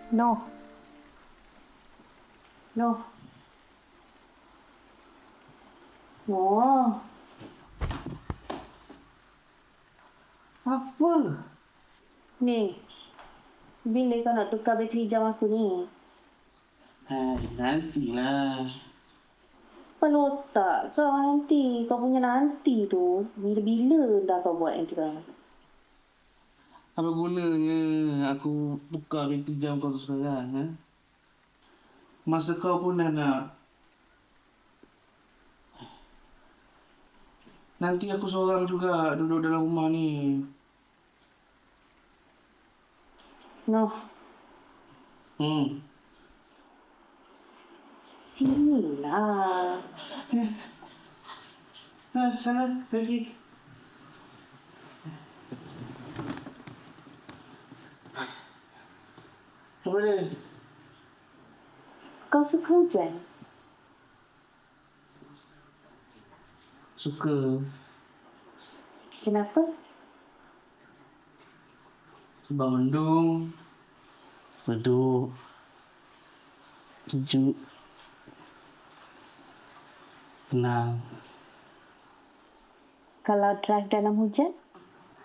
No, no, no. Apa? Ni, bila kau nak tukar bateri jam aku ni? Nantilah. Penuh otak kau nanti. Kau punya nanti tu, bila-bila entah kau buat yang tu kan. Apa gunanya aku tukar binti jam kau tu sekarang, ha? Masa kau pun dah nak. Nanti aku seorang juga duduk dalam rumah ni. No, Hmm. sinilah. Sana, pergi. Apa dia? Kau suka hujan? Suka. Kenapa? Sebab mendung. Beduk. Sejuk. Tenang. Kalau drive dalam hujan?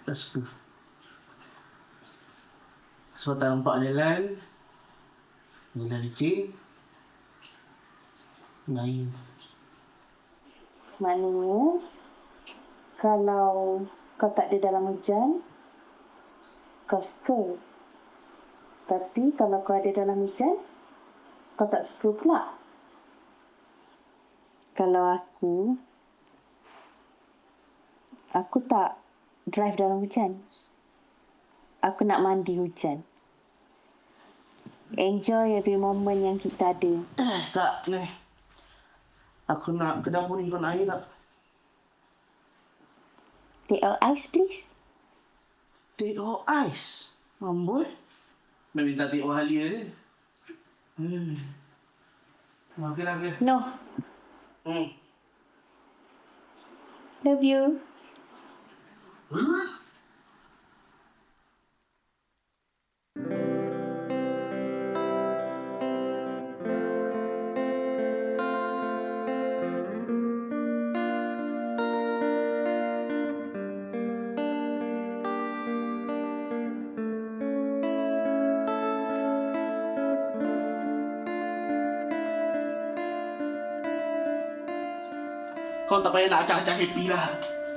Tak suka. Sebab tak nampak jalan. Jalan licin. Lain. Maknanya, kalau kau tak ada dalam hujan, kau suka. Tapi kalau kau ada dalam hujan, kau tak suka pula. Kalau aku tak drive dalam hujan. Aku nak mandi hujan. Enjoy every moment yang kita ada. Tak, ni. Aku nak ke dapur ni kau nak air tak? Take out ice, please. Tengok ais. Amboi. Nak minta tengok halia dia. Okey lah, okey. No. Love you. Kau tak payah nak acak-acak happy lah.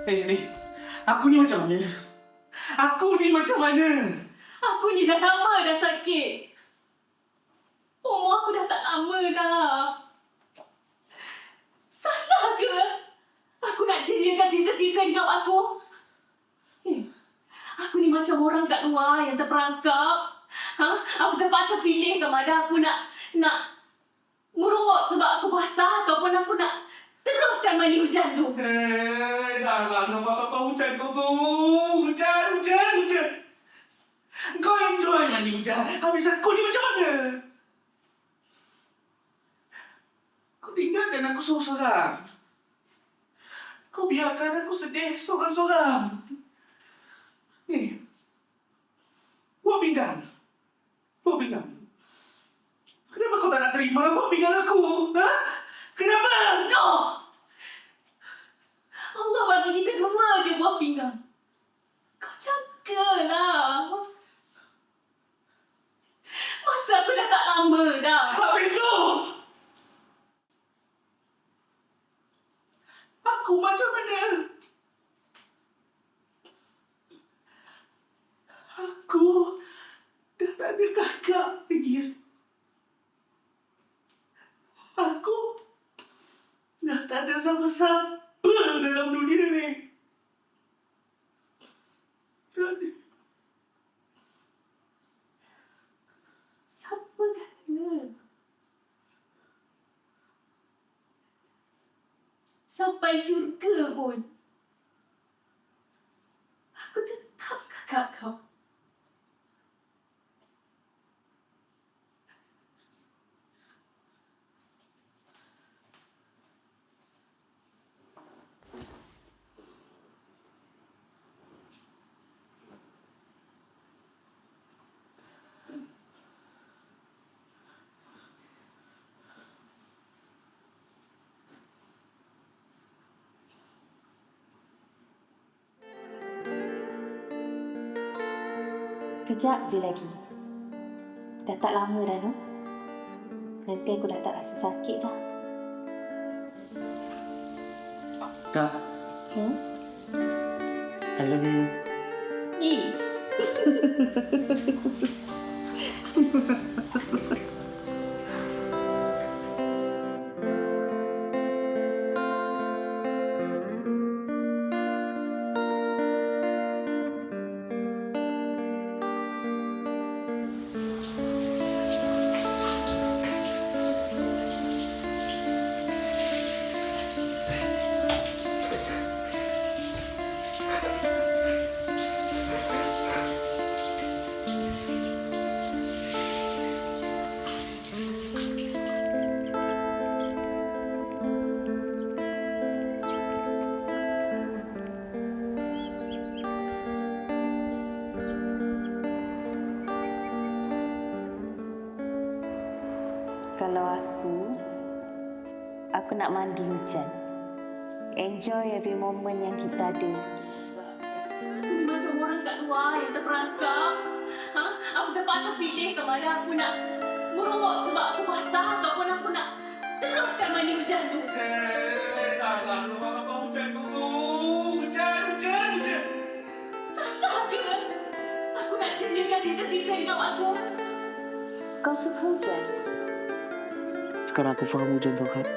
Ni. Aku ni macam mana? Aku ni macam mana? Aku ni dah lama dah sakit. Umur aku dah tak lama dah. Salah ke? Aku nak ceriakan sisa-sisa hidup aku. Aku ni macam orang kat luar yang terperangkap. Aku terpaksa pilih sama ada aku nak merungut sebab aku basah ataupun aku nak teruskan mandi hujan tu. Dah lah. Nafas apa hujan kau tu? Hujan. Kau enjoy mandi hujan. Habis aku ni macam mana? Kau tinggalkan aku seorang-seorang. Kau biarkan aku sedih seorang-seorang. Ni. Buat pinggan. Kenapa kau tak nak terima buat pinggan aku? Ha? Kenapa? No! Allah bagi kita dua je buah pinggang. Kau jagalah. Masa aku dah tak lama dah. Habis tu! Aku macam mana? Aku dah tak ada kakak lagi. Aku dah tak ada siapa-siapa dalam dunia ni. Siapa kata? Sampai syurga pun aku tetap kakak kau. Kejap je lagi. Dah tak lama dah, no? Nanti aku dah tak rasa sakit dah. Kak, I love you. Ih, Kalau aku nak mandi hujan. Enjoy every moment yang kita ada. aku ni macam orang kat luar yang terperangkap. Aku terpaksa pilih sama ada aku nak merungut sebab aku basah ataupun aku nak teruskan mandi hujan tu. Dahlah, lepas apa hujan kau tu? Hujan. Salah ke? Aku nak cendilkan sisa-sisa hidup aku. Kau suka hujan? Sekarang aku faham hujan kau, Kak.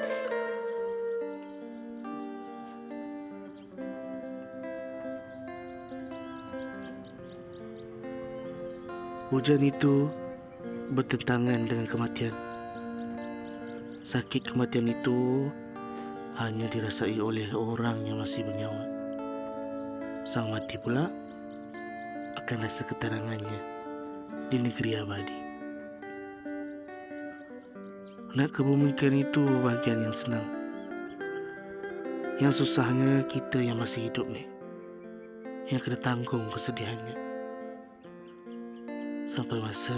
Hujan itu bertentangan dengan kematian. Sakit kematian itu hanya dirasai oleh orang yang masih bernyawa. Sang mati pula akan rasa ketenangannya di negeri abadi. Nak kebumikan itu bahagian yang senang. Yang susahnya kita yang masih hidup ni, yang kena tanggung kesedihannya. Sampai masa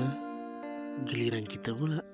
giliran kita pula.